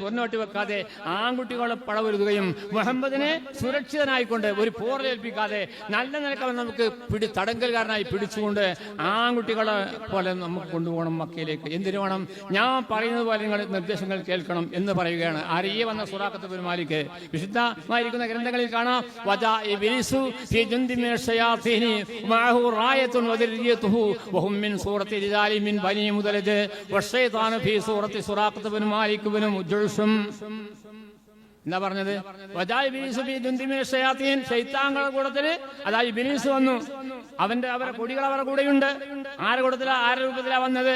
പൊന്നോട്ടി വെക്കാതെ ആൺകുട്ടികളെ പടവരുതുകയും മുഹമ്മദിനെ സുരക്ഷിതനായിക്കൊണ്ട് ഒരു പോറലേൽപ്പിക്കാതെ നല്ല നിലക്ക് നമുക്ക് തടങ്കൽക്കാരനായി പിടിച്ചുകൊണ്ട് ആൺകുട്ടികളെ പോലെ നമുക്ക് കൊണ്ടുപോകണം മക്കയിലേക്ക്. എന്തിനു വേണം? ഞാൻ പറയുന്നത് പോലെ നിങ്ങൾ നിർദ്ദേശങ്ങൾ കേൾക്കണം എന്ന് പറയുകയാണ്. ആരെയെ വന്ന സുറാഖത്ത് ബിൻ മാലിക് വിശുദ്ധമായിരിക്കുന്ന ഗ്രന്ഥങ്ങളിൽ കാണാം. എന്താ പറഞ്ഞത്? ശൈത്താൻകളുടെ കൂട്ടത്തില് അതായത് ഇബ്ലീസ് വന്നു. അവരുടെ കൊടികൾ അവരുടെ കൂടെയുണ്ട്. ആരുടെ കൂട്ടത്തിലാ? ആരുടെ രൂപത്തിലാ വന്നത്?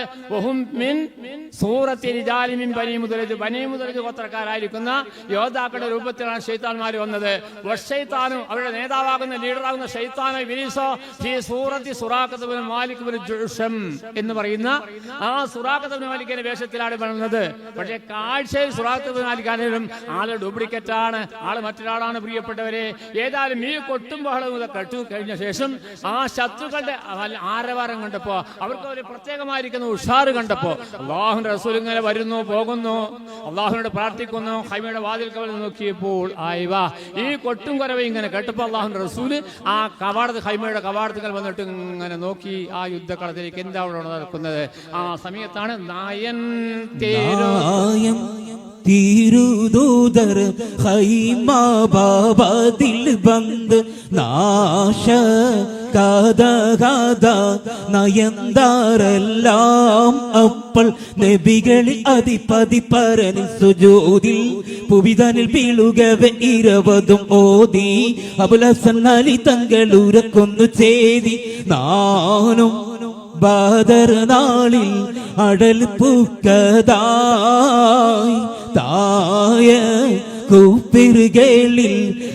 ബനീ മുദലജ് ഗോത്രക്കാരായിരിക്കുന്ന യോദ്ധാക്കളുടെ രൂപത്തിലാണ് ശൈത്താൻമാർ വന്നത്. വശൈത്താനും അവരുടെ നേതാവാകുന്ന ലീഡറാകുന്ന ശൈത്താനോ ഇബ്ലീസോ ഫീ സൂറത്തി സുറാഖത്ത് ബിൻ മാലിക് ബിൻ ജുഷം എന്ന് പറയുന്ന ആ സുറാഖത്ത് ബിൻ മാലിക്കിന്റെ വേഷത്തിലാണ് വന്നത്. പക്ഷേ കാഴ്ചയിൽ സുറാഖത്ത് ബിൻ മാലിക്കാനും ആള് ഡ്യൂപ്ലിക്കേറ്റാണ്, ആള് മറ്റൊരാളാണ്. പ്രിയപ്പെട്ടവരെ, ഏതായാലും ഈ കൊട്ടും ബഹളവും കെട്ടു കഴിഞ്ഞ ശേഷം ആ ശത്രുക്കളുടെ ആരവാരം കണ്ടപ്പോ, അവർക്ക് ഒരു പ്രത്യേകമായിരിക്കുന്ന ഉഷാറ് കണ്ടപ്പോ, അള്ളാഹുവിന്റെ റസൂൽ ഇങ്ങനെ വരുന്നു പോകുന്നു, അള്ളാഹുവിനോട് പ്രാർത്ഥിക്കുന്നു. ഹൈമയുടെ വാതിൽക്കൽ നോക്കിയപ്പോൾ ഈ കൊട്ടും കുറവും ഇങ്ങനെ കേട്ടപ്പോ അള്ളാഹുവിന്റെ റസൂല് ആ ഹൈമയുടെ കവാടത്തിൽ വന്നിട്ട് ഇങ്ങനെ നോക്കി ആ യുദ്ധക്കളത്തിലേക്ക് എന്താ അവിടെ നടക്കുന്നത്. ആ സമയത്താണ് നായൻ തീരുദൂതർ ഹൈമ ബാബാ ദിൽ ബന്ദ് നാശ കഥ കഥ നയന്താരെല്ലാം അപ്പോൾ നബികളിൽ അധിപതി പരനിൽ സുജൂദിൽ പുവിതനിൽ വീഴുകവെ 20 ഓതി അബുലഹസൻ അലി തങ്ങളുരക്കൊന്നു ചേതി നാനും ബദർ നാളിൽ അടൽ പൂക്കതായി തായ കൂപ്പിറുകളിൽ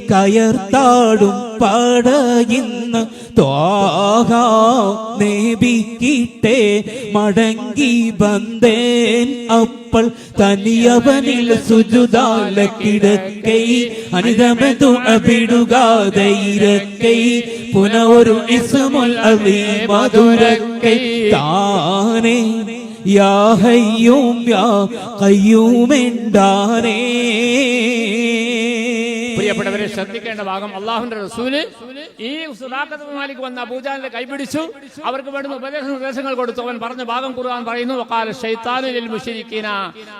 കയർത്താടും പടയുന്ന ത്വാഹ നബിക്കിട്ടേ മടങ്ങി ബന്തേൻ അപ്പോൾ തനിയവനിൽ സുജുദാല കിടക്കൈ അനിതമതു അബിടുകാതൈരക്കൈ പുന ഒരു ഇസ്മുൽ അലീം മധുരക്കൈ താനേ യാ ഹയ്യൂം യാ ഖയ്യൂം എന്താനേ. പ്രിയപ്പെട്ടവരെ, ശ്രദ്ധിക്കേണ്ട ഭാഗം, അള്ളാഹുവിന്റെ റസൂല് ഈ സുറാഖത്ത് ബിൻ മാലിക് വന്ന അബൂജഹലിനെ കൈപിടിച്ചു, അവർക്ക് വേണ്ടുന്ന നിർദ്ദേശങ്ങൾ കൊടുത്തു. അവൻ പറഞ്ഞ ഭാഗം ഖുർആൻ പറയുന്നു, വഖാല ശൈത്താനു ലിൽ മുശ്രിക്കീന,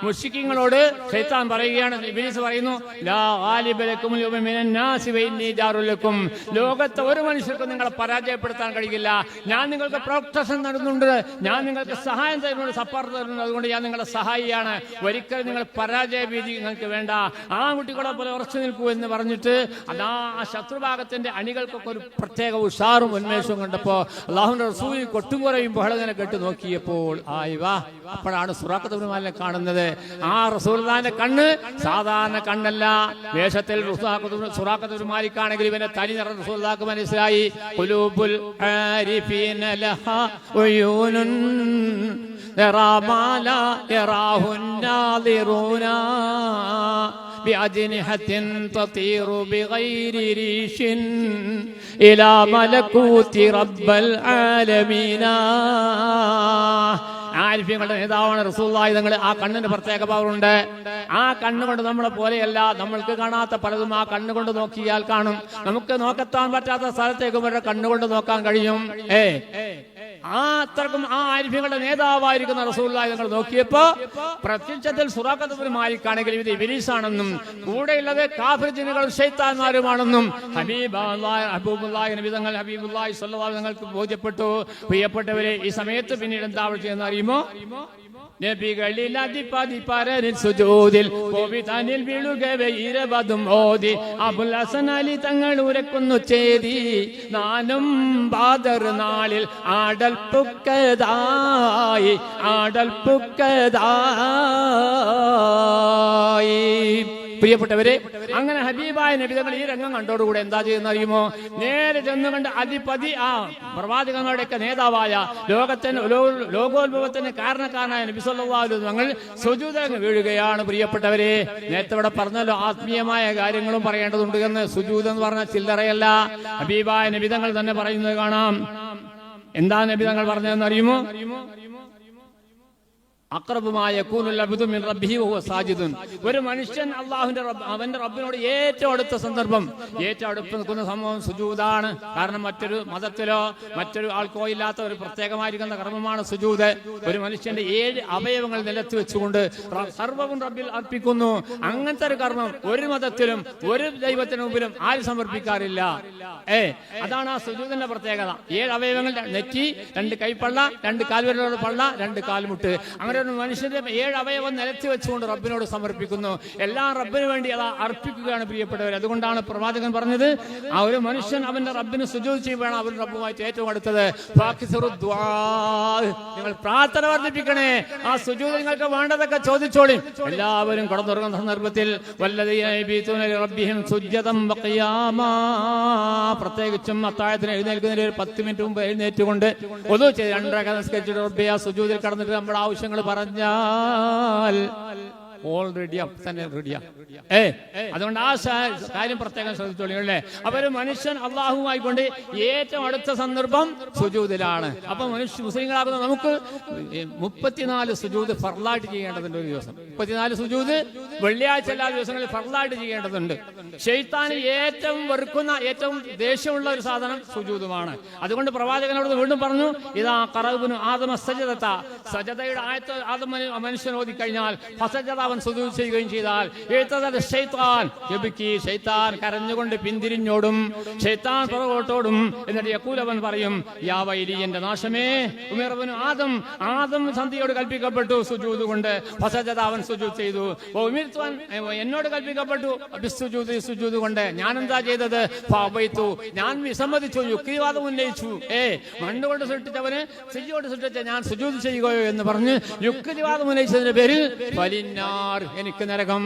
മുശ്രിക്കീങ്ങളോട് ശൈത്താൻ പറയുകയാണ്, ഇബ്ലീസ് പറയുന്നു, ലാ ഗാലിബ ലക്കും യൗമ മിനൻ നാസി വഇന്നി ജാറുൽ ലക്കും, ലോകത്തെ ഒരു മനുഷ്യർക്കും നിങ്ങളെ പരാജയപ്പെടുത്താൻ കഴിയില്ല. ഞാൻ നിങ്ങൾക്ക് പ്രൊട്ടക്ഷൻ നടന്നുണ്ട്, ഞാൻ നിങ്ങൾക്ക് സഹായം തരുന്നുണ്ട്, സപ്പോർട്ട് തരുന്നുണ്ട്, അതുകൊണ്ട് ഞാൻ നിങ്ങളുടെ സഹായിയാണ്. ഒരിക്കലും നിങ്ങൾ പരാജയ ഭീതി നിങ്ങൾക്ക് വേണ്ട. ആൺകുട്ടികളെ പോലെ ഉറച്ചു നിൽക്കൂ എന്ന് പറഞ്ഞിട്ട് അതാ ആ ശത്രുഭാഗത്തിന്റെ അണികൾക്കൊക്കെ ഒരു പ്രത്യേക ഉഷാറും ഉന്മേഷവും കണ്ടപ്പോ അല്ലാഹുവിന്റെ റസൂൽ കൊട്ടുകുറയും ബഹളങ്ങനെ കേട്ട് നോക്കിയപ്പോൾ അപ്പോഴാണ് സുറാഖത്ത് ബിൻ മാലിക് കാണുന്നത്. ആ റസൂലുള്ളാഹിന്റെ കണ്ണ് സാധാരണ കണ്ണല്ല. വേഷത്തിൽ സുറാഖത്ത് ബിൻ മാലിക് ആണെങ്കിൽ ഇവന്റെ തനി നിറം റസൂലുള്ളാഹിക്ക് മനസ്സിലായി. ഖുലൂബുൽ ആരിഫീന ലഹാ ഉയൂനുൻ യറാ മാ ലാ യറാഹുൻ നാദിറൂന بأجنحة تطير بغير ريش إلى ملكوت رب العالمين. ആരിഫ്യങ്ങളുടെ നേതാവാണ് റസൂലുള്ളാഹി തങ്ങൾ. ആ കണ്ണിന് പ്രത്യേക പവറുണ്ട്. ആ കണ്ണുകൊണ്ട് നമ്മളെ പോലെയല്ല, നമ്മൾക്ക് കാണാത്ത പലതും ആ കണ്ണുകൊണ്ട് നോക്കിയാൽ കാണും. നമുക്ക് നോക്കെത്താൻ പറ്റാത്ത സ്ഥലത്തേക്ക് വരെ കണ്ണുകൊണ്ട് നോക്കാൻ കഴിയും. ആ അത്രക്കും ആ ആരിഫ്യങ്ങളുടെ നേതാവായിരിക്കുന്ന റസൂലുള്ളാഹി തങ്ങൾ നോക്കിയപ്പോ പ്രത്യക്ഷത്തിൽ സുറാഖത്ത് ബിൻ മാലിക് ആണെങ്കിൽ ഇത് ഇബ്ലീസാണെന്നും കൂടെയുള്ളത് കാഫിർ ജിന്നുകളും ശൈത്താന്മാരുമാണെന്നും ഹബീബുല്ലാഹി നബി തങ്ങൾ ഹബീബുല്ലാഹി സ്വല്ലല്ലാഹു അലൈഹി വസല്ലം തങ്ങൾക്ക് ബോധ്യപ്പെട്ടു. പ്രിയപ്പെട്ടവരെ, ഈ സമയത്ത് പിന്നീട് എന്താ ചെയ്യുന്ന അറിയുമോ? നബികളിൽ അധിപതി പരനിൽ സുജൂദിൽ കോപിതാനിൽ വീഴുകവെ 20 ഓതി അബുൽ ഹസൻ അലി തങ്ങൾ ഉരക്കുന്നു ചേതി നാനും ബദർ നാളിൽ ആടൽ പുക്കതായി ആടൽ പുക്കതായി. പ്രിയപ്പെട്ടവരെ, അങ്ങനെ ഹബീബായ നബി തങ്ങൾ ഈ രംഗം കണ്ടോടുകൂടെ എന്താ ചെയ്യുന്ന അറിയുമോ? നേരെ ചെന്ന് കണ്ട് അധിപതി ആ പ്രവാചകന്മാരുടെയൊക്കെ നേതാവായ ലോകോത്ഭവത്തിന് കാരണക്കാരനായ നബി സല്ലല്ലാഹു അലൈഹി വസല്ലം തങ്ങൾ സുജൂദിൽ വീഴുകയാണ്. പ്രിയപ്പെട്ടവരെ, നേരത്തെ ഇവിടെ പറഞ്ഞല്ലോ, ആത്മീയമായ കാര്യങ്ങളും പറയേണ്ടതുണ്ട് എന്ന്. സുജൂദ് എന്ന് പറഞ്ഞ ചില്ലറയല്ല. ഹബീബായ നബി തങ്ങൾ തന്നെ പറയുന്നത് കാണാം. എന്താ നബി തങ്ങൾ പറഞ്ഞതെന്ന് അറിയുമോ? അഖ്റബുമായ യകൂനുൽ അബ്ദു മിൻ റബ്ബിഹി വഹുവ സാജിദുൻ. ഒരു മനുഷ്യൻ അവന്റെ റബ്ബിനോട് ഏറ്റവും അടുത്ത സന്ദർഭം, ഏറ്റവും അടുത്ത് നിൽക്കുന്ന സംഭവം സുജൂദാണ്. കാരണം മറ്റൊരു മതത്തിലോ മറ്റൊരു ആൾക്കോ ഇല്ലാത്ത ഒരു പ്രത്യേകമായിരിക്കുന്ന കർമ്മമാണ് സുജൂദ്. ഒരു മനുഷ്യന്റെ 7 അവയവങ്ങൾ നിലത്ത് വെച്ചുകൊണ്ട് സർവ്വവും റബ്ബിൽ അർപ്പിക്കുന്നു. അങ്ങനത്തെ ഒരു കർമ്മം ഒരു മതത്തിലും ഒരു ദൈവത്തിന് മുമ്പിലും ആരും സമർപ്പിക്കാറില്ല. അതാണ് ആ സുജൂദിന്റെ പ്രത്യേകത. 7 അവയവങ്ങൾ, നെറ്റി, 2 കൈപ്പള്ള, 2 കാൽവിരലുകളുടെ പള്ള, 2 കാൽമുട്ട്. അങ്ങനെ ഒരു മനുഷ്യന്റെ 7 അവയവം നിലത്തി വെച്ചുകൊണ്ട് റബ്ബിനോട് സമർപ്പിക്കുന്നു. എല്ലാം റബ്ബിന് വേണ്ടി അത് അർപ്പിക്കുകയാണ് പ്രിയപ്പെട്ടവർ. അതുകൊണ്ടാണ് പ്രവാചകൻ പറഞ്ഞത്, ആ ഒരു മനുഷ്യൻ അവന്റെ റബ്ബിന് സുജൂദ് ചെയ്യുമ്പോഴാണ് അവൻ റബ്ബുമായിട്ട് ഏറ്റവും അടുത്തത്. നിങ്ങൾ പ്രാർത്ഥന വർദ്ധിപ്പിക്കണേ. ആ സുജൂദ് നിങ്ങൾക്ക് വേണ്ടതൊക്കെ ചോദിച്ചോളി. എല്ലാവരും കടന്നുറങ്ങുന്ന സന്ദർഭത്തിൽ പ്രത്യേകിച്ചും അത്താഴത്തിന് എഴുന്നേൽക്കുന്നതിന് ഒരു 10 മിനിറ്റ് മുമ്പ് എഴുന്നേറ്റുകൊണ്ട് ഒതു ചെയ്ത് 2 റക്അത്ത് നിസ്കരിച്ചിട്ട് റബ്ബേ ആ സുജൂദിൽ കടന്നിട്ട് നമ്മുടെ ആവശ്യങ്ങൾ പറഞ്ഞാൽ ഓൾറെഡി തന്നെ റെഡിയാ. അതുകൊണ്ട് ആ കാര്യം പ്രത്യേകം ശ്രദ്ധിച്ചോളൂ. അപ്പൊ ഒരു മനുഷ്യൻ അള്ളാഹുമായി കൊണ്ട് ഏറ്റവും അടുത്ത സന്ദർഭം സുജൂദിലാണ്. അപ്പൊ മുസ്ലിങ്ങളാകുന്ന നമുക്ക് 34 സുജൂദ് ഫർളായിട്ട് ചെയ്യേണ്ടതുണ്ട് ഒരു ദിവസം. 34 സുജൂദ് വെള്ളിയാഴ്ച എല്ലാ ദിവസങ്ങളിൽ ഫർളായിട്ട് ചെയ്യേണ്ടതുണ്ട്. ശൈത്താന് ഏറ്റവും വെറുക്കുന്ന, ഏറ്റവും ദേഷ്യമുള്ള ഒരു സാധനം സുജൂദുമാണ്. അതുകൊണ്ട് പ്രവാചകനോട് വീണ്ടും പറഞ്ഞു, ഇതാ ഖറബുനു ആദമ സജദത, സജദയുടെ ആയത്ത് ആദം മനുഷ്യൻ ഓതിക്കഴിഞ്ഞാൽ ഫസജദ അവൻ സുജൂദ് ചെയ്യുകയും ചെയ്താൽ ശൈത്താൻ കരഞ്ഞുകൊണ്ട് പിന്തിരിഞ്ഞോടും, ശൈത്താൻ പുറകോട്ടോടും. എന്നിട്ട് യഖൂൽ അവൻ പറയും, യാ വൈലി, എന്റെ നാശമേ. ഉമിർബിനു ആദം സന്ധിയോട് കൽപ്പിക്കപ്പെട്ടു സുജൂദ് കൊണ്ട്, ഫസജദ അവൻ സുജൂദ് ചെയ്തു. എന്നോട് കൽപ്പിക്കപ്പെട്ടു സുജൂദ് കൊണ്ട്, ഞാൻ എന്താ ചെയ്തത്? ഫഅബൈതു, ഞാൻ വിസമ്മതിച്ചു, യുക്തിവാദം ഉന്നയിച്ചു. മണ്ണുകൊണ്ട് സൃഷ്ടിച്ചവന് സിജോട് സൃഷ്ടിച്ച ഞാൻ സുജൂദ് ചെയ്യുകയോ എന്ന് പറഞ്ഞ് യുക്തിവാദം ഉന്നയിച്ചതിന്റെ പേരിൽ എനിക്ക് നരകം,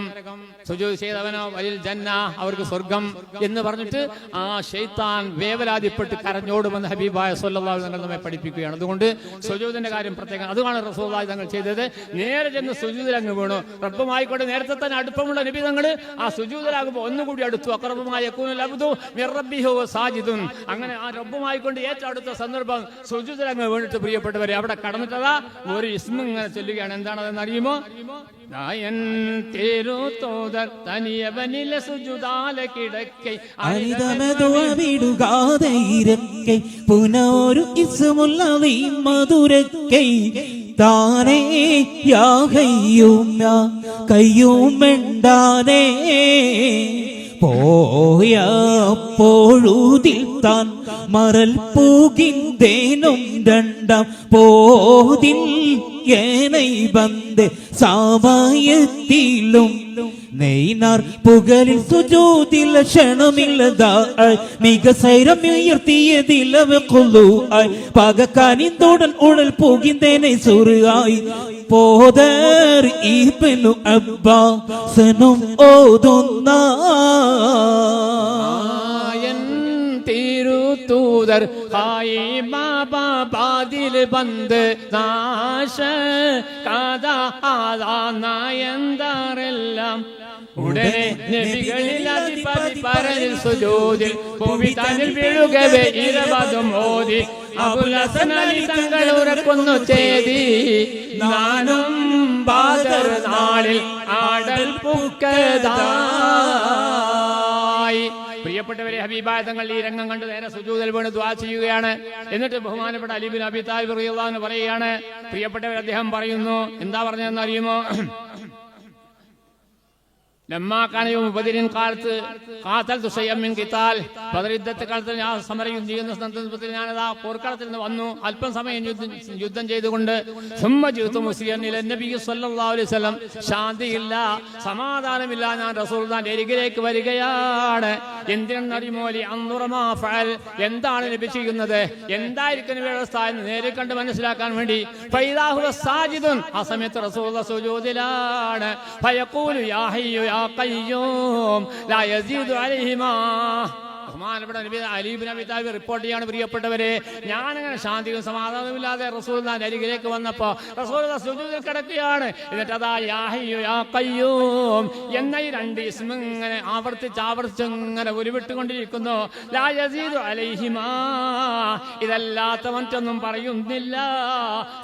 സുജൂദ് ചെയ്തവനോ വലിൽ ജന്ന, അവർക്ക് സ്വർഗം എന്ന് പറഞ്ഞിട്ട് ആ ശൈത്താൻ വേവലാതിപ്പെട്ട് കരഞ്ഞോടുമെന്ന് ഹബീബായ സ്വല്ലല്ലാഹു അലൈഹി വസല്ലം നമ്മെ പഠിപ്പിക്കുകയാണ്. അതുകൊണ്ട് സുജൂദിന്റെ കാര്യം പ്രത്യേകം. അതുമാണ് റസൂലുള്ളാഹി തങ്ങൾ ചെയ്തത്. നേരെ ചെന്ന് സുജൂദിൽ അങ്ങ് വീണു. റബ്ബുമായിക്കൊണ്ട് നേരത്തെ തന്നെ അടുപ്പമുള്ള നബി തങ്ങൾ ആ സുജൂദിലാകുമ്പോൾ ഒന്നുകൂടി അടുത്തു. അഖ്റബുമായ യകൂനുൽ അബ്ദു മിർ റബ്ബിഹി വഹുവ സാജിദുൻ. അങ്ങനെ ആ റബ്ബുമായിക്കൊണ്ട് ഏറ്റവും അടുത്ത സന്ദർഭം സുജൂദിൽ അങ്ങ് വീണിട്ട് പ്രിയപ്പെട്ടവരെ അവിടെ കടന്നിട്ടതാ ഒരു ഇസ്മ ഇങ്ങനെ ചൊല്ലുകയാണ്. എന്താണതെന്ന് അറിയുമോ? പുനൊരു ഇസ്മുൽ അലീം മധുരക്കൈ താനേ യാ ഹയ്യൂം യാ ഖയ്യൂം മിണ്ടാനേ പോയപ്പോഴുതിൽ താൻ മറൽ പൂകിന്തേനും 2 പോതിൽ ഏനൈ ബന്ദേ സാവായത്തിലും നെയ്നാർ പുകളിൽ സുജൂദിൽ ക്ഷണമില്ലതാ മിക സൈരമുയർത്തിയതിലവ പകക്കാനിന്തോടൻ ഉടൽ പൂകിന്തേനെ സുറായി പോതർ ഇബ്നു അബ്ബാസനും ഓതുന്ന തിരുത്തൂതർ ബാദിൽ ബന്ദ് നാശ കാതായെന്താറെല്ലാം ഉടനെ നബികളിൽ അധിപതി പരനിൽ സുജൂദിൽ ഭൂമിതാനിൽ വീഴുകവേ 20 മോദി അബുൽ ഹസൻ അലി തങ്ങൾ ഉറക്കുന്നു ചേതി നാനും ബാദർ നാളിൽ ആടൽ പുക്കതായി. പ്രിയപ്പെട്ടവരെ, ഹബീബായ തങ്ങൾ ഈ രംഗം കണ്ട് നേരെ സുജൂദിൽ വീണ് ദുആ ചെയ്യുകയാണ്. എന്നിട്ട് ബഹുമാനപ്പെട്ട അലി ബിൻ അബി താലിബ് റളിയല്ലാഹു അൻഹു പറയുകയാണ്. പ്രിയപ്പെട്ടവർ, അദ്ദേഹം പറയുന്നു, എന്താ പറഞ്ഞതെന്ന് അറിയുമോ? കാലത്ത് ഞാൻ സമരം ചെയ്യുന്ന സന്ദർഭത്തിൽ ഞാനതാ പോർക്കളത്തിൽ നിന്ന് വന്നു. അല്പം സമയം യുദ്ധം ചെയ്തുകൊണ്ട് ശാന്തിയില്ല, സമാധാനമില്ല. ഞാൻ റസൂലുള്ളാഹിന്റെ അരികിലേക്ക് വരികയാണ്. എന്തിനെന്നറിയുമോലി അന്നുറമാഫൽ, എന്താണ് നബി ചെയ്യുന്നത്, എന്തായിരിക്കും വ്യവസ്ഥ എന്ന് നേരെ കണ്ട് മനസ്സിലാക്കാൻ വേണ്ടി സാജിദുൻ, ആ സമയത്ത് റസൂലുള്ളാഹി സുജൂദിലാണ്. ഫയഖൂലു യാ ഹയ്യു യാ ഖയ്യൂം ലാ യസീദു അലൈഹിമാ, ബഹുമാനപ്പെട്ട നബി അലി ഇബ്നു അബീ താലിബ് റിപ്പോർട്ട് ചെയ്യാണ്, പ്രിയപ്പെട്ടവരെ, ഞാനങ്ങനെ ശാന്തിയും സമാധാനവുമില്ലാതെ റസൂലുള്ളാഹിന്റെ അരികിലേക്ക് വന്നപ്പോ റസൂലുള്ളാഹി സുജൂദിൽ കിടക്കുകയാണ്. എന്നിട്ട് അതാ യാ ഹയ്യു യാ ഖയ്യൂം എന്ന ഈ രണ്ട് ഇസ്മ ഇങ്ങനെ ആവർത്തിച്ച് ഇങ്ങനെ ഉരുവിട്ടുകൊണ്ടിരിക്കുന്നു. ലാ യസീദു അലൈഹിമാ, ഇതല്ലാത്ത മറ്റൊന്നും പറയുന്നില്ല.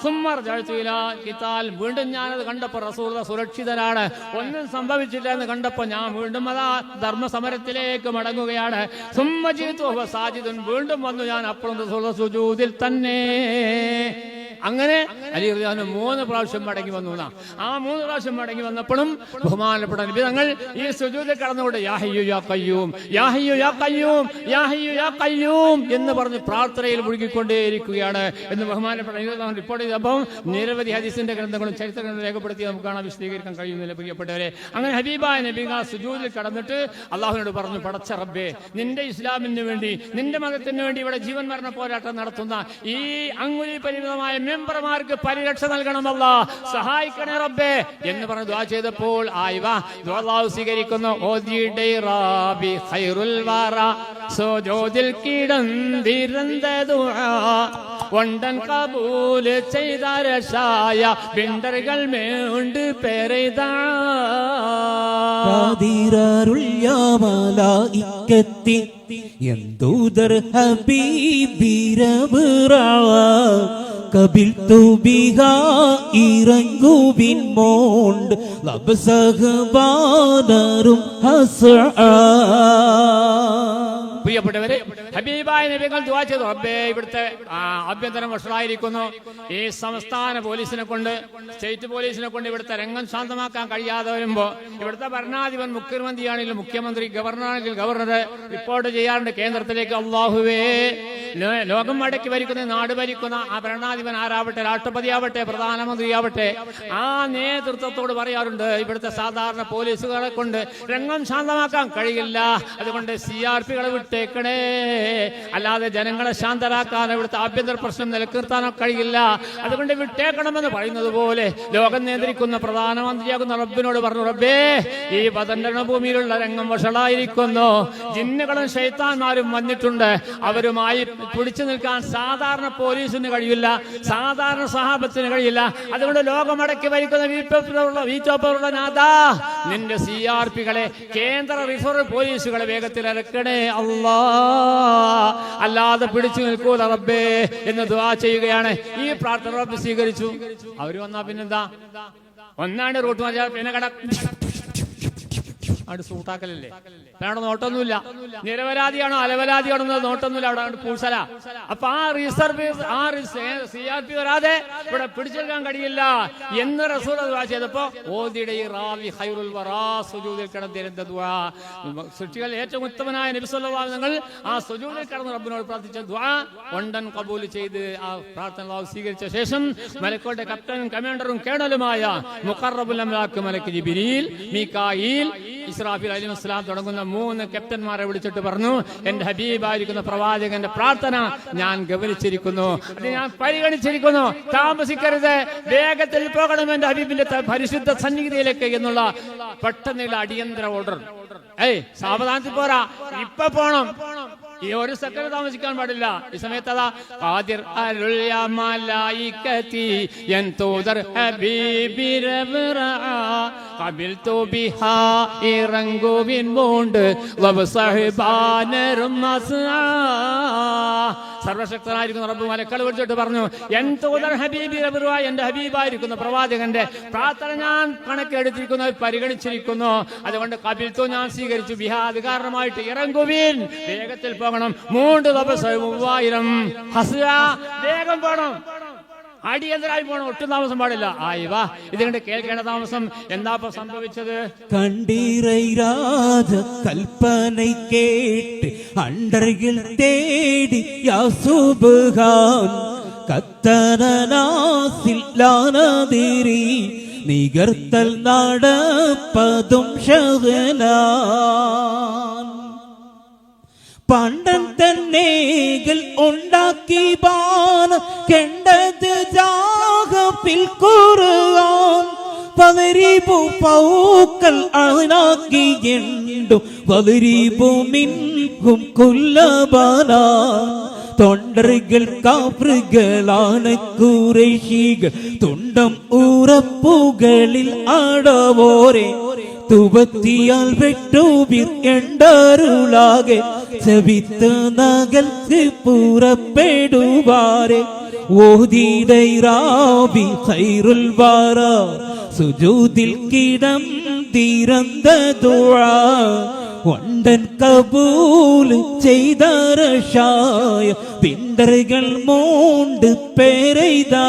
സുമ്മർജഅതു ഇലാ ഖിതാൽ, വീണ്ടും ഞാനത് കണ്ടപ്പോൾ റസൂലുള്ളാഹി സുരക്ഷിതനാണ്, ഒന്നും സംഭവിച്ചില്ല എന്ന് കണ്ടപ്പോൾ ഞാൻ വീണ്ടും അതാ ധർമ്മസമരത്തിലേക്ക് മടങ്ങുകയാണ്. സുമ്മജിതു വഹുവ സാജിദുൻ, വീണ്ടും വന്നു ഞാൻ അപ്പോഴും റസൂലുള്ളാഹി സുജൂദിൽ തന്നെ. അങ്ങനെ അലി റളിയല്ലാഹു അൻഹു 3 പ്രാവശ്യം മടങ്ങി വന്നു. ആ 3 പ്രാവശ്യം മടങ്ങി വന്നപ്പോഴും ബഹുമാനപ്പെട്ട നബി തങ്ങൾ ഈ സുജൂദിൽ കടന്നുകൊണ്ട് യാ ഹയ്യു യാ ഖയ്യൂം യാ ഹയ്യു യാ ഖയ്യൂം യാ ഹയ്യു യാ ഖയ്യൂം എന്ന് പറഞ്ഞ് പ്രാർത്ഥനയിൽ മുഴുകിക്കൊണ്ടേയിരിക്കുകയാണ് എന്ന് ബഹുമാനപ്പെട്ട നബി തങ്ങൾ റിപ്പോർട്ട് ചെയ്തപ്പോൾ നിരവധി ഹദീസിന്റെ ഗ്രന്ഥങ്ങളും ചരിത്ര ഗ്രന്ഥങ്ങളും രേഖപ്പെടുത്തി നമുക്ക് കാണാൻ വിശദീകരിക്കാൻ കഴിയുന്നില്ല, പ്രിയപ്പെട്ടവരെ. അങ്ങനെ ഹബീബായ നബി സുജൂദിൽ കടന്നിട്ട് അള്ളാഹുവിനോട് പറഞ്ഞു, പടച്ച റബ്ബേ, നിന്റെ ഇസ്ലാമിന് വേണ്ടി, നിന്റെ മതത്തിന് വേണ്ടി ഇവിടെ ജീവൻ മരണ പോരാട്ടം നടത്തുന്ന ഈ അങ്കുലി പരിമിതമായ മെമ്പർമാർക്ക് പരിരക്ഷ നൽകണമല്ല, സഹായിക്കണേ റബ്ബേ എന്ന് പറഞ്ഞ് ദുആ ചെയ്തപ്പോൾ അല്ലാഹു സ്വീകരിക്കുന്നു. ഓദിഡൈറാബി ഖൈറുൽ വറ സുജൂദിൽ കിടന്നിരുന്ന ദുആ വണ്ടൻ കബൂൽ ചെയ്ത രശായ ബിണ്ടറുകൾ മേണ്ട് പെരൈതാ ഖാദിറരുൽ യാ മലായികത്തി യന്തൂദർ ഹബീബി റബ്റാ കബിൽതു ബിഹാ ഇറങ്ങുവിൻ മോണ്ട് ലബ്സഹബാനറും ഹസ്ആ. പ്രിയപ്പെട്ടവരെ, ഹബീബായ നബികൾ ദുആ ചെയ്തു, റബ്ബേ ഇവിടുത്തെ ആഭ്യന്തരം വഷളായിരിക്കുന്നു, ഈ സംസ്ഥാന പോലീസിനെ കൊണ്ട്, സ്റ്റേറ്റ് പോലീസിനെ കൊണ്ട് ഇവിടുത്തെ രംഗം ശാന്തമാക്കാൻ കഴിയാതെ വരുമ്പോ ഇവിടുത്തെ ഭരണാധിപൻ മുഖ്യമന്ത്രിയാണെങ്കിലും മുഖ്യമന്ത്രി, ഗവർണറാണെങ്കിൽ ഗവർണർ റിപ്പോർട്ട് ചെയ്യാറുണ്ട് കേന്ദ്രത്തിലേക്ക്. അല്ലാഹുവേ, ലോകം അടക്കി ഭരിക്കുന്ന, നാട് ഭരിക്കുന്ന ആ ഭരണാധിപൻ ആരാവട്ടെ, രാഷ്ട്രപതിയാവട്ടെ, പ്രധാനമന്ത്രിയാവട്ടെ, ആ നേതൃത്വത്തോട് പറയാറുണ്ട്, ഇവിടുത്തെ സാധാരണ പോലീസുകളെ കൊണ്ട് രംഗം ശാന്തമാക്കാൻ കഴിയില്ല, അതുകൊണ്ട് CRPകളെ വിട്ടേക്കണേ, അല്ലാതെ ജനങ്ങളെ ശാന്തരാക്കാൻ, ഇവിടുത്തെ ആഭ്യന്തര പ്രശ്നം നിലനിർത്താനോ കഴിയില്ല, അതുകൊണ്ട് വിട്ടേക്കണമെന്ന് പറയുന്നത് പോലെ ലോകം നിയന്ത്രിക്കുന്ന പ്രധാനമന്ത്രിയാകുന്ന റബ്ബിനോട് പറഞ്ഞു, റബ്ബേ ഈ ബദറിന്റെ ഭൂമിയിലുള്ള രംഗം വഷളായിരിക്കുന്നു, ജിന്നുകളും ശൈത്താന്മാരും വന്നിട്ടുണ്ട്, അവരുമായി പിടിച്ചു നിൽക്കാൻ സാധാരണ പോലീസിന് കഴിയില്ല, സാധാരണ സഹാബത്തിന് കഴിയില്ല, അതുകൊണ്ട് ലോകമടക്കി ഭരിക്കുന്ന വീറ്റോപ്പറുള്ള നാഥാ, നിന്റെ CRPകളെ, കേന്ദ്ര റിസർവ് പോലീസുകളെ വേഗത്തിൽ ഇറക്കണേ അല്ലാ, അല്ലാതെ പിടിച്ചു നിൽക്കൂല റബ്ബേ എന്ന് ദുആ ചെയ്യുകയാണ്. ഈ പ്രാർത്ഥന റബ്ബ് സ്വീകരിച്ചു. അവര് വന്നാ പിന്നെന്താ, ഒന്നാണ്ട് റൂട്ട് മാറ്റാ, പിന്നെ കട അവിടെ സൂട്ടാക്കലല്ലേ, അവിടെ നോട്ടൊന്നുമില്ല, നിരപരാധിയാണോ അലവരാധിയാണോ നോട്ടൊന്നുമില്ല, അവിടെ പൂസല. അപ്പൊ ആ റിസർവ്, ആ CRP വരാതെ ഇവിടെ പിടിച്ചെടുക്കാൻ കഴിയില്ല എന്ന് റസൂൽ ദുആ ചെയ്തപ്പോ സുജൂദിൽ കിടന്നിരുന്ന ദുആ, സൃഷ്ടികൾ ഏറ്റവും ഉത്തമനായ നബി സല്ലല്ലാഹു അലൈഹി വസല്ലം ആ സുജൂദിൽ കിടന്ന് റബ്ബിനോട് പ്രാർത്ഥിച്ച ദുആ വണ്ടൻ കബൂൽ ചെയ്ത് ആ പ്രാർത്ഥന സ്വീകരിച്ച ശേഷം മലക്കുകളുടെ കപ്റ്റനും കമാൻഡറും കേണലുമായ മുഖറബുൽ അംലാക്ക് മലക്ക് ജിബ്രീൽ, മീകായിൽ, ഇസ്രാഫീൽ അലൈഹിസ്സലാം തുടങ്ങുന്ന 3 കപ്റ്റന്മാരെ വിളിച്ചിട്ട് പറഞ്ഞു, എന്റെ ഹബീബായിരിക്കുന്ന പ്രവാചകന്റെ പ്രാർത്ഥന ഞാൻ ഗൗനിച്ചിരിക്കുന്നു, അത് ഞാൻ പരിഗണിച്ചിരിക്കുന്നു, താമസിക്കരുത്, വേഗത്തിൽ പോകണം എന്റെ ഹബീബിന്റെ പരിശുദ്ധ സന്നിധിയിലേക്ക് എന്നുള്ള പെട്ടെന്നുള്ള അടിയന്തര ഓർഡർ. സാവധാനത്തിൽ പോരാ, ഇപ്പൊ പോണം, ഈ ഒരു സെക്കൻഡ് താമസിക്കാൻ പാടില്ല. ഈ സമയത്ത് അതാ ഖാദിർ അരുൾ യാ മലായികതി യൻതൂദർ ഹബീബി റബ്റാ ഖബിൽതു ബിഹാ ഇറങ്ങുവിൻ മോണ്ട് വബസഹബാനറും മസ്ആ. സർവശക്തനായിരിക്കുന്ന റബ്ബ് മലക്കളെ വിളിച്ചിട്ട് പറഞ്ഞു, യൻതൂദർ ഹബീബി റബ്റാ, എന്റെ ഹബീബായിരിക്കുന്ന പ്രവാചകന്റെ പ്രാർത്ഥന ഞാൻ കണക്കെടുത്തിരിക്കുന്നു, പരിഗണിച്ചിരിക്കുന്നു, അതുകൊണ്ട് ഖബിൽതു ഞാൻ സ്വീകരിച്ചു, ബിഹാ അത് കാരണമായിട്ട് ഇറങ്ങുവിൻ, വേഗത്തിൽ പോകണം, 3,3000 വേഗം പോകണം, അടിയന്തരായി പോകണം, ഒട്ടും താമസം പാടില്ല. ആയിവാ, ഇതിനുണ്ട് കേൾക്കേണ്ട താമസം. എന്താ സംഭവിച്ചത്? കണ്ടീரை രാജ കൽപ്പனை കേട്ട് അണ്ടർകിൽ തേടി യാ സുബ്ഹാൻ കത്തനാസില്ലാനതിരി നികർത്തൽ നടപ്പതും ഷഹനാൻ. പണ്ടൻ തന്നേകൾ ഉണ്ടാക്കി ബാന കണ്ടത് ജാഗപ്പിൽ ഖുർആൻ فاضربوا فوق الأعناق يندم واضربوا منهم كل بنان തൊണ്ടറുകൾ കാഫറുകളാണ് ഖുറൈശികൾ തുണ്ടം ഉറപ്പുകളിൽ ആടവോരെ തുപത്തിയാൽ വെട്ടുവിർ എണ്ടരുളാകെ ചവിത്ത് നകൽക്ക് പുറപ്പെടുവാരെ ഓതിടൈറാബി ഖൈറുൽ വറ സുജൂദിൽ കിടം തിരന്ത ദുആ വണ്ടൻ കബൂൽ ചെയ്ത റഷായ പിണ്ടറുകൾ മോണ്ട് പേരെയ്താ.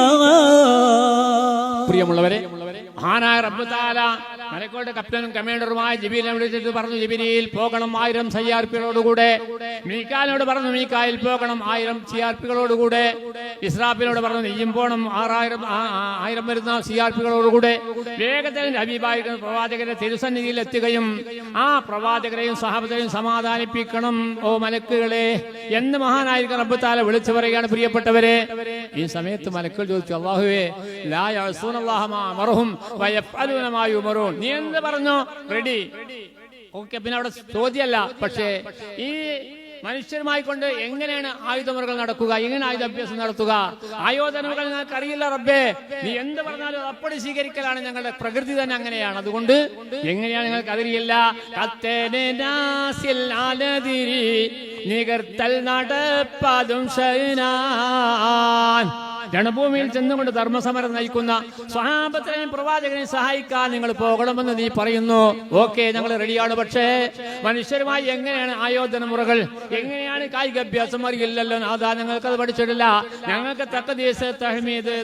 പ്രിയമുള്ളവരെ, മഹാനായ റബ്ബ് തആല മലക്കുകളുടെ കപ്റ്റനും കമാൻഡറുമായ ജിബീലിനെ വിളിച്ചിട്ട് പറഞ്ഞു, ജിബിരിയിൽ പോകണം 1000 സിആർപികളോടുകൂടെ. മീകാലിനോട് പറഞ്ഞു, മീകായിൽ പോകണം 1000 സിആർപികളോടുകൂടെ. ഇസ്രാഫീലിനോട് പറഞ്ഞു, നീയും പോകണം 1000 വരുന്ന സിആർപികളോടുകൂടെ. വേഗത്തിൽ ഹബീബായിരിക്കുന്ന പ്രവാചകന്റെ തിരുസന്നിധിയിൽ എത്തുകയും ആ പ്രവാചകരെയും സഹാബത്തെയും സമാധാനിപ്പിക്കണം ഓ മലക്കുകളെ എന്ന് മഹാനായിരിക്കുന്ന റബ്ബ് തആല വിളിച്ചു പറയുകയാണ്. പ്രിയപ്പെട്ടവരെ, ഈ സമയത്ത് മലക്കുകൾ ചോദിച്ചു, അല്ലാഹുവേ, ലാ യഅസൂനല്ലാഹ മാ അമറഹും വയഫ്അലൂന മാ യുമറൂൻ. നീ എന്ത് പറഞ്ഞോ റെഡി, ഓക്കെ. പിന്നെ അവിടെ ചോദ്യമല്ല, പക്ഷേ ഈ മനുഷ്യരുമായി കൊണ്ട് എങ്ങനെയാണ് ആയുധമുറകൾ നടക്കുക, എങ്ങനെ ആയുധാഭ്യാസം നടത്തുക, ആയോധനകൾ ഞങ്ങൾക്ക് അറിയില്ല റബ്ബേ. നീ എന്ത് പറഞ്ഞാലും അപ്പടി സ്വീകരിക്കലാണ് ഞങ്ങളുടെ പ്രകൃതി തന്നെ അങ്ങനെയാണ്. അതുകൊണ്ട് എങ്ങനെയാണ് ഞങ്ങൾക്ക് അറിയില്ല. നികർത്തൽ നടപ്പതും രണഭൂമിയിൽ ചെന്നുകൊണ്ട് ധർമ്മസമരം നയിക്കുന്ന സ്വഹാബത്തിനെയും പ്രവാചകനെയും സഹായിക്കാൻ നിങ്ങൾ പോകണമെന്ന് നീ പറയുന്നു. ഓക്കെ, ഞങ്ങൾ റെഡിയാണ്. പക്ഷേ മനുഷ്യരുമായി എങ്ങനെയാണ് ആയോധന മുറകൾ, എങ്ങനെയാണ് കായികാഭ്യാസം അറിയില്ലല്ലോ നാഥാ. ഞങ്ങൾക്കത് പഠിച്ചിട്ടില്ല. ഞങ്ങൾക്ക് തഖ്ദീസ്, തഹ്മീദ്,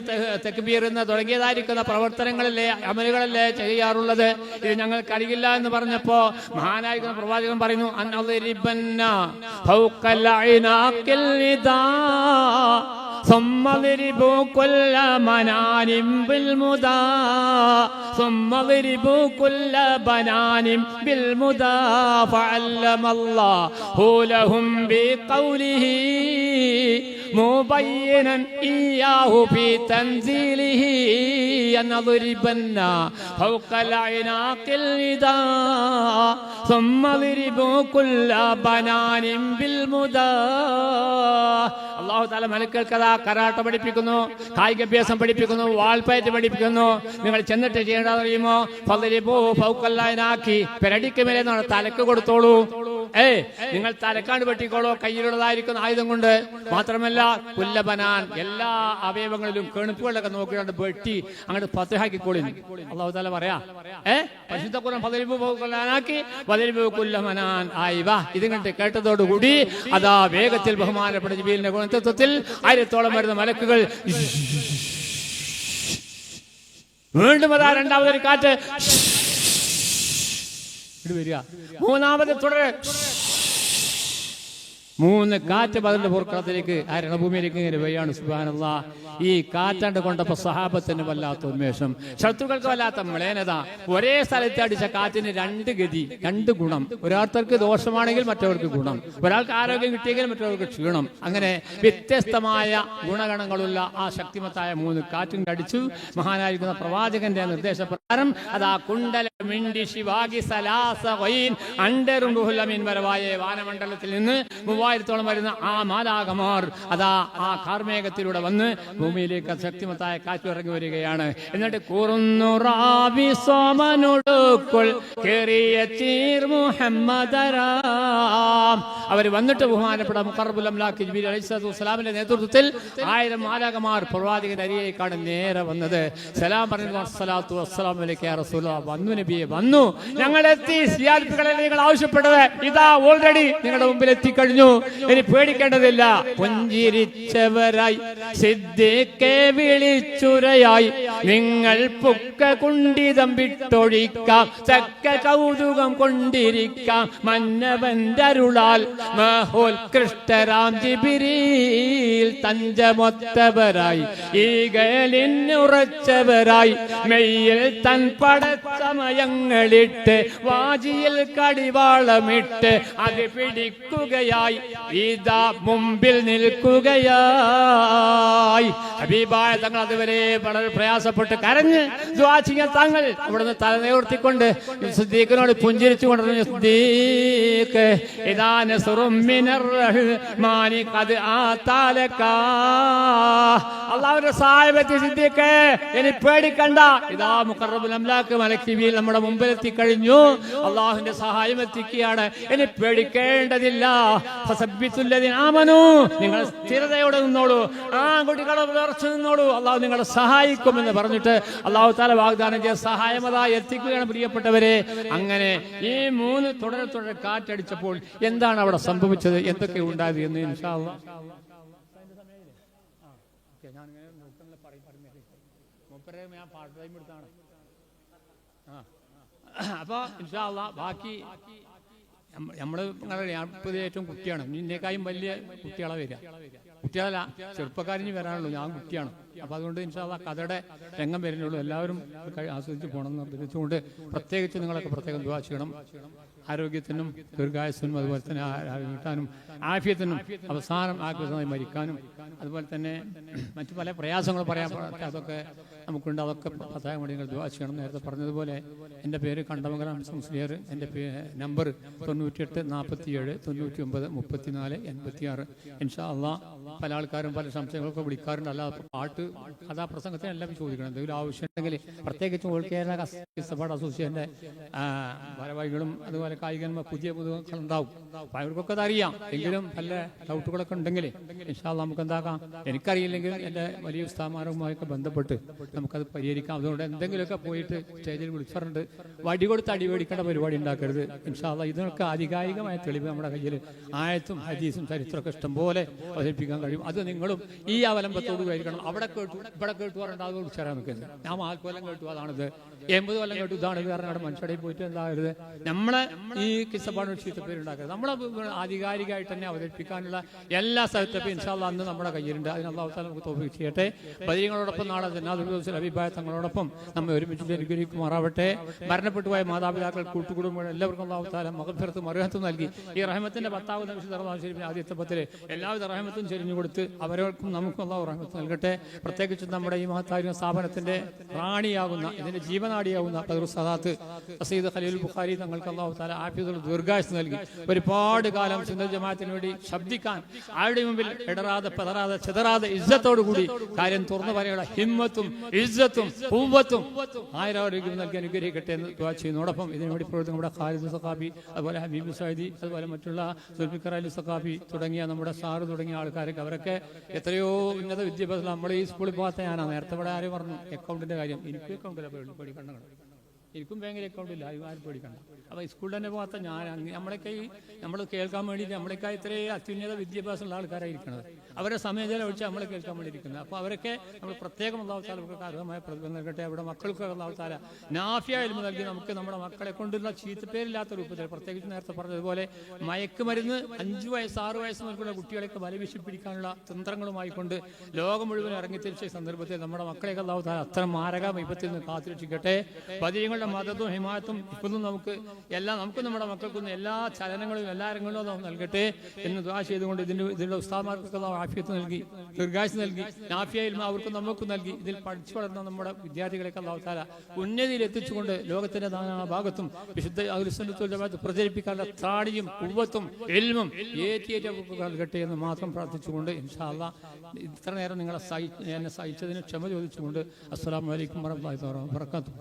തക്ബീർ എന്ന് തുടങ്ങിയതായിരിക്കുന്ന പ്രവർത്തനങ്ങളല്ലേ, അമലുകളല്ലേ ചെയ്യാറുള്ളത്. ഇത് ഞങ്ങൾക്ക് അറിയില്ല എന്ന് പറഞ്ഞപ്പോ മഹാനായിരിക്കുന്ന പ്രവാചകൻ പറയുന്നു, അൻഅളിബന്ന ഫൗഖൽ അഇനാഖിൽ നിദാ ثم ضربوا كل منان بالمدى ثم ضربوا كل بنان بالمدى فعلم الله لهم بقوله مبينا إياه في تنزيله ينضربن فوق العناق النداء ثم ضربوا كل بنان بالمدى. അല്ലാഹു തആല മലക്കുകൾക്കതാ കരാട്ട പഠിപ്പിക്കുന്നു, കായികാഭ്യാസം പഠിപ്പിക്കുന്നു, വാൾപ്പയറ്റ് പഠിപ്പിക്കുന്നു. നിങ്ങൾ ചെന്നിട്ട് ചെയ്യേണ്ടത് അറിയുമോ? ഫളരിബൂ ഫൗഖല്ലാനാക്കി, പെരടിക്ക് മേലെ തലക്ക് കൊടുത്തോളൂ. നിങ്ങൾ തലക്കാണ്ട് വെട്ടിക്കോളൂ കയ്യിലുള്ളതായിരിക്കുന്ന ആയുധം കൊണ്ട്. മാത്രമല്ല കുല്ലബനാൻ, എല്ലാ അവയവങ്ങളിലും കെണുപ്പുകളൊക്കെ നോക്കിയാണ് വെട്ടി അങ്ങോട്ട് ഫത്ഹാക്കിക്കോളി. അല്ലാഹു തആല പറയാ, പരിശുദ്ധ ഖുർആൻ ഫളരിബൂ ഫൗഖല്ലാനാക്കി വളരിബൂ കുല്ലബനാൻ ആയിവ. ഇത് കണ്ട് കേട്ടതോടുകൂടി അതാ വേഗത്തിൽ ബഹുമാനപ്പെട്ട ജിബീലിന്റെ നേതൃത്വത്തിൽ 1000ഓളം വരുന്ന മലക്കുകൾ വീണ്ടും അതാ രണ്ടാമതൊരു കാറ്റ് വരിക, മൂന്നാമത് തുടരെ 3 കാറ്റ് പതിന്റെ പൂർക്കത്തിലേക്ക് ആ രണഭൂമിയിലേക്ക് ഇങ്ങനെ വരികയാണ്. സുബ്ഹാനല്ലാഹ്. ഈ കാറ്റാണ്ട് കൊണ്ടപ്പോ സഹാബത്തിന് വല്ലാത്ത ഉന്മേഷം, ശത്രുക്കൾക്ക് വല്ലാത്ത മ്ലേനത. ഒരേ സ്ഥലത്ത് അടിച്ച കാറ്റിന് 2 ഗതി, 2 ഗുണം. ഒരാൾക്ക് ദോഷമാണെങ്കിൽ മറ്റവർക്ക് ഗുണം, ഒരാൾക്ക് ആരോഗ്യം കിട്ടിയെങ്കിൽ മറ്റവർക്ക് ക്ഷീണം. അങ്ങനെ വ്യത്യസ്തമായ ഗുണഗണങ്ങളുള്ള ആ ശക്തിമത്തായ 3 കാറ്റും കടിച്ചു. മഹാനായിരിക്കുന്ന പ്രവാചകന്റെ നിർദ്ദേശപ്രകാരം അതാ കുണ്ടല മിണ്ടി ശിവാഗി സലാസ വൈൻ അണ്ടറും ബുഹുലമീൻ വരവായ വാനമണ്ഡലത്തിൽ നിന്ന് 3000ഓളം വരുന്ന ആ മാലാകമാർ അതാ ആ കാർമേഘത്തിലൂടെ വന്ന് ഭൂമിയിലേക്ക് ശക്തിമത്തായ കാറ്റ് ഇറങ്ങി വരികയാണ്. എന്നിട്ട് കൂറുന്നു റാബി സോമനോടുക്കുൾ കേറിയ ചീർ മുഹമ്മദരാം. അവർ വന്നിട്ട് ബഹുമാനപ്പെട്ട മുഖറബുൽ അംലാഖ് ജിബ്രീൽ അലൈഹിസ്സലാത്തു വസ്സലാമിന്റെ നേതൃത്വത്തിൽ 1000 മാലാകമാർ പ്രവാചകൻ അരിയേക്കാണ് നേരെ വന്നത്. സലാം പറഞ്ഞു, അസ്സലാത്തു വസ്സലാമു അലൈക യാ റസൂലല്ലാഹ്. വന്നു നബിയെ, വന്നു, ഞങ്ങൾ എത്തി. സിയാർത്തുകളെ നിങ്ങൾ ആവശ്യപ്പെട്ടത് ഇതാ ഓൾറെഡി നിങ്ങളുടെ മുമ്പിൽ എത്തിക്കഴിഞ്ഞു. ഇനി പേടിക്കേണ്ടതില്ല. പുഞ്ചിരിച്ചവരായി സിദ്ദീഖെ വിളിച്ചുരയായി നിങ്ങൾ പുക്ക കുണ്ടിതം വിട്ടൊഴിക്കാം, ചക്ക കൗതുകം കൊണ്ടിരിക്കാം. മന്നവന്റെ നിന്റെ അരുളാൽ മഹോത്കൃഷ്ടരാം ജിബ്രീൽ തഞ്ചമൊത്തവരായി ഈകളിനുറച്ചവരായി മെയ്യിൽ തൻ പടച്ചമയങ്ങളിട്ട് വാജിയിൽ കടിവാളമിട്ട് അത് പിടിക്കുകയായി ഇതാ മുമ്പിൽ നിൽക്കുകയായി. ഹബീബായ തങ്ങൾ അതുവരെ വളരെ പ്രയാസപ്പെട്ട് കരഞ്ഞ് ദുആ ചെയ്യാൻ തങ്ങൾ അവിടുന്ന് തല നിവർത്തിക്കൊണ്ട് സിദ്ദീഖിനോട് പുഞ്ചിരിച്ചു കൊണ്ടിരുന്നു, സിദ്ദീഖ് ഇദാ നസ്റും മിനർ റഹ്മാനി ഖദ് ആതാലക. അല്ലാഹുവിന്റെ സഹായമെത്തി സിദ്ദീഖേ, ഇനി പേടിക്കണ്ട, ഇദാ മുഖറബുൽ അംലാക്ക് മലക്ക് ജിബ്രീൽ നമ്മുടെ മുമ്പിൽ എത്തിക്കഴിഞ്ഞു, അല്ലാഹുവിന്റെ സഹായം എത്തിക്കുകയാണ്, ഇനി പേടിക്കേണ്ടതില്ല. ഫസബ്ബിത്തുല്ലദീന ആമനൂ, നിങ്ങൾ സ്ഥിരതയോടെ നിന്നോളൂ, ആൺകുട്ടികളെ ഉറച്ചു നിന്നോളൂ, അല്ലാഹു നിങ്ങളെ സഹായിക്കുമെന്ന് പറഞ്ഞിട്ട് അല്ലാഹു തആല വാഗ്ദാനം ചെയ്ത സഹായമതായി എത്തിക്കുകയാണ്. പ്രിയപ്പെട്ടവരെ, അങ്ങനെ ഈ 3 തുടരെ കാറ്റടിച്ചപ്പോൾ എന്താണ് അവിടെ സംഭവിച്ചത്, എന്തൊക്കെ ഉണ്ടായത് എന്ന് ഇൻഷാ അല്ലാഹ് അപ്പൊ ഇൻഷാ അല്ലാഹ് ബാക്കി നമ്മള് ഏറ്റവും കുട്ടിയാണ്, നിന്നേക്കായും വലിയ കുട്ടികളെ വരിക, കുട്ടികളല്ല ചെറുപ്പക്കാരിന് വരാനുള്ളൂ, ഞാൻ കുട്ടിയാണ്. അപ്പൊ അതുകൊണ്ട് ഇൻഷാ അല്ലാഹ് കഥയുടെ രംഗം വരുന്നുള്ളൂ, എല്ലാവരും ആസ്വദിച്ച് പോകണം എന്ന് അഭ്യർത്ഥിച്ചുകൊണ്ട് പ്രത്യേകിച്ച് നിങ്ങളൊക്കെ പ്രത്യേകം ദുആ ചെയ്യണം. ആരോഗ്യത്തിനും ദീർഘായുസ്സിനും അതുപോലെ തന്നെ കിട്ടാനും ആഫിയത്തിനും അവസാനം ആഗ്രഹമായി മരിക്കാനും അതുപോലെ തന്നെ മറ്റു പല പ്രയാസങ്ങൾ പറയാൻ അതൊക്കെ നമുക്കുണ്ട്, അതൊക്കെ പ്രത്യേകം വേണ്ടി നിങ്ങൾ ദുആ ചെയ്യണം. നേരത്തെ പറഞ്ഞതുപോലെ എൻ്റെ പേര് കണ്ടമംഗലം മുസ്ലിയാർ, എൻ്റെ നമ്പർ 98 47 99 34 86. ഇൻഷാ അല്ലാഹ് പല ആൾക്കാരും പല സംശയങ്ങളൊക്കെ വിളിക്കാറുണ്ട്, അല്ലാതെ പാട്ട് കഥാപ്രസംഗത്തിന് എല്ലാം ചോദിക്കണം. എന്തെങ്കിലും ആവശ്യമുണ്ടെങ്കിൽ പ്രത്യേകിച്ച് ഓൾ കേരള കിസ്സപ്പാട് അസോസിയേഷൻ്റെ ഭാരവാഹികളും അതുപോലെ കായികന്മാർ പുതിയ പുതുമക്കൾ ഉണ്ടാവും, അപ്പോൾ അവർക്കൊക്കെ അതറിയാം. എങ്കിലും പല ഡൗട്ടുകളൊക്കെ ഉണ്ടെങ്കിൽ ഇൻഷാ അല്ലാഹ് നമുക്ക് എന്താക്കാം, എനിക്കറിയില്ലെങ്കിൽ എൻ്റെ വലിയ ഉസ്താദുമാരുമായൊക്കെ ബന്ധപ്പെട്ട് നമുക്കത് പരിഹരിക്കാം. അതുകൊണ്ട് എന്തെങ്കിലുമൊക്കെ പോയിട്ട് സ്റ്റേജിൽ വിളിച്ചിട്ടുണ്ട്, വടി കൊടുത്ത് അടി മേടിക്കേണ്ട പരിപാടി ഉണ്ടാക്കരുത്. ഇൻഷാ അല്ലാഹ് ഇതിനൊക്കെ ആധികാരികമായ തെളിവ് നമ്മുടെ കയ്യിൽ ആയത്തും ഹദീസും ചരിത്രമൊക്കെ ഇഷ്ടംപോലെ അവതരിപ്പിക്കാൻ കഴിയും. അത് നിങ്ങളും ഈ അവലംബത്തോട് കഴിക്കണം. അവിടെ കേട്ടു ഇവിടെ കേട്ടു പറഞ്ഞാൽ അത് വിളിച്ചാൽ നിൽക്കുന്നത്, ഞാൻ 4 കൊല്ലം കേട്ടു അതാണിത്, 80 കൊല്ലം കേട്ടു ഇതാണ് ഇത് പറഞ്ഞാൽ മനുഷ്യടയിൽ പോയിട്ട് എന്താകരുത്, നമ്മളെ ഈ കിസ്സപ്പാട് ചീത്തപ്പേരുണ്ടാക്കരുത്. നമ്മളെ ആധികാരികമായിട്ട് തന്നെ അവതരിപ്പിക്കാനുള്ള എല്ലാ സ്ഥലത്തും ഇൻഷാ അല്ലാഹ് അന്ന് നമ്മുടെ കയ്യിലുണ്ട്. അതിന് അല്ലാഹു തആല നമുക്ക് തൗഫീഖ് ചെയ്യട്ടെ. ബദരീങ്ങളോടൊപ്പം നാളെ ജന്നാത്തുൽ അബീബായ തങ്ങളോടൊപ്പം നമ്മൾ ഒരുമിച്ച് അനുഗ്രഹിക്കുമാറാവട്ടെ. മരണപ്പെട്ടു പോയ മാതാപിതാക്കൾ കൂട്ടുകുടുംബങ്ങൾ എല്ലാവർക്കും അല്ലാഹു തആല മഗ്ഫിറത്തും മർഹമത്തും നൽകി ഈ റഹ്മത്തിന്റെ 10ാമത് വിശുദ്ധ റമദാൻ ശരീഫിന്റെ ആദ്യത്തെ 10 എല്ലാവിധ റഹ്മത്തും ചൊരിഞ്ഞു കൊടുത്ത് അവർക്കും നമുക്കും അല്ലാഹു റഹ്മത്ത് നൽകട്ടെ. പ്രത്യേകിച്ച് നമ്മുടെ ഈ മഹത്തായ സ്ഥാപനത്തിന്റെ റാണിയാകുന്ന ഇതിന്റെ ജീവനാടിയാകുന്ന ഖദറുസ് സദാത്ത് സയ്യിദ് ഖലീലുൽ ബുഖാരി തങ്ങൾക്ക് അല്ലാഹു തആല ആഫിയത്തുൽ ദീർഘായുസ്സ് നൽകി ഒരുപാട് കാലം സുന്നത്ത് ജമാഅത്തിന് വേണ്ടി ശബ്ദിക്കാൻ ആരുടെ മുമ്പിൽ ഇടറാതെ പതറാതെ ചെതറാതെ ഇസ്സത്തോടു കൂടി കാര്യം തുറന്നു പറയാനുള്ള ഹിമ്മത്തും ഇസ്സത്തും ഖുവ്വത്തും ആയിരാരോഗ്യം നൽകി അനുഗ്രഹിക്കട്ടെ എന്ന് ദുആ ചെയ്യുന്നതോടൊപ്പം ഇതിനുവേണ്ടി പ്രവർത്തിക്കുന്ന നമ്മുടെ ഖാലിദ് സഖാഫി അതുപോലെ ഹബീബ് സൈദി അതുപോലെ മറ്റുള്ള സുൽഫിക്കർ അലി സഖാഫി തുടങ്ങിയ നമ്മുടെ സാറ് തുടങ്ങിയ ആൾക്കാരൊക്കെ അവരൊക്കെ എത്രയോ ഉന്നത വിദ്യാഭ്യാസം. നമ്മുടെ ഈ സ്കൂളിൽ പോകാത്ത ഞാനാണ്. നേരത്തെ ഇവിടെ ആരും പറഞ്ഞു അക്കൗണ്ടിന്റെ കാര്യം, എനിക്കും അക്കൗണ്ടില്ല പേടിക്കണ്ട, എനിക്കും ബാങ്കിൽ അക്കൗണ്ട് ഇല്ല, ആരും പേടിക്കണ്ട. അപ്പോൾ സ്കൂളിൽ തന്നെ പോകാത്ത ഞാൻ നമ്മളൊക്കെ നമ്മൾ കേൾക്കാൻ വേണ്ടിയിട്ട് നമ്മളൊക്കെ ഇത്രയും അത്യുന്നത വിദ്യാഭ്യാസമുള്ള ആൾക്കാരായിരിക്കുന്നത്, അവരുടെ സമയം ചെലവഴിച്ച് നമ്മളെ കേൾക്കാൻ വേണ്ടിയിരിക്കുന്നത്. അപ്പോൾ അവരൊക്കെ നമ്മൾ പ്രത്യേകം അല്ലാഹു തആല അവർക്ക് അർഹമായ പ്രതിഫലം നൽകട്ടെ. അവിടെ മക്കൾക്ക് അല്ലാഹു തആല നാഫിയ ഇൽമു നൽകി നമുക്ക് നമ്മുടെ മക്കളെ കൊണ്ടുള്ള ചീത്തപ്പേരില്ലാത്ത രൂപത്തിൽ, പ്രത്യേകിച്ച് നേരത്തെ പറഞ്ഞതുപോലെ മയക്കുമരുന്ന് 5 വയസ്സ് 6 വയസ്സ് മുതലുള്ള കുട്ടികളെയൊക്കെ വലവിശി പിടിക്കാനുള്ള തന്ത്രങ്ങളുമായി കൊണ്ട് ലോകം മുഴുവൻ ഇറങ്ങിത്തിരിച്ച സന്ദർഭത്തിൽ നമ്മുടെ മക്കളെയൊക്കെ അല്ലാഹു തആല അത്തരം മാരക വിപത്തിൽ നിന്ന് കാത്തുരക്ഷിക്കട്ടെ. ബദരീങ്ങളുടെ മദതും ഹിമായത്തും ഇപ്പോഴും നമുക്ക് നമ്മുടെ മക്കൾക്കൊന്നും എല്ലാ ചലനങ്ങളും എല്ലാ രംഗങ്ങളും അല്ലാഹു നൽകട്ടെ എന്ന് ദുആ ചെയ്തുകൊണ്ട് ഇതിന്റെ ഉസ്താദുമാർക്കൊക്കെ അല്ലാഹു ആഫിയത്ത് നൽകി ദീർഘായുസ്സ് നൽകി നാഫിയ ഇൽമ അവർക്കും നമുക്കും നൽകി ഇതിൽ പഠിച്ചു വളർന്ന നമ്മുടെ വിദ്യാർത്ഥികളെയൊക്കെ അല്ലാഹു തആല ഉന്നതിയിൽ എത്തിച്ചുകൊണ്ട് ലോകത്തിന്റെ നാനാ ഭാഗത്തും വിശുദ്ധ അഹ്ലുസ് സുന്നത്ത് വൽ ജമാഅത്ത് പ്രചരിപ്പിക്കാനുള്ള ത്രാണിയും ഖുവ്വത്തും ഇൽമും ഏറ്റിയേറ്റ് നൽകട്ടെ എന്ന് മാത്രം പ്രാർത്ഥിച്ചുകൊണ്ട് ഇൻഷാ അല്ലാഹ് ഇത്ര നേരം എന്നെ സഹിച്ചതിന് ക്ഷമ ചോദിച്ചുകൊണ്ട് അസ്സലാമു അലൈക്കും വറഹ്മത്തുള്ളാഹി വബറകാതുഹു.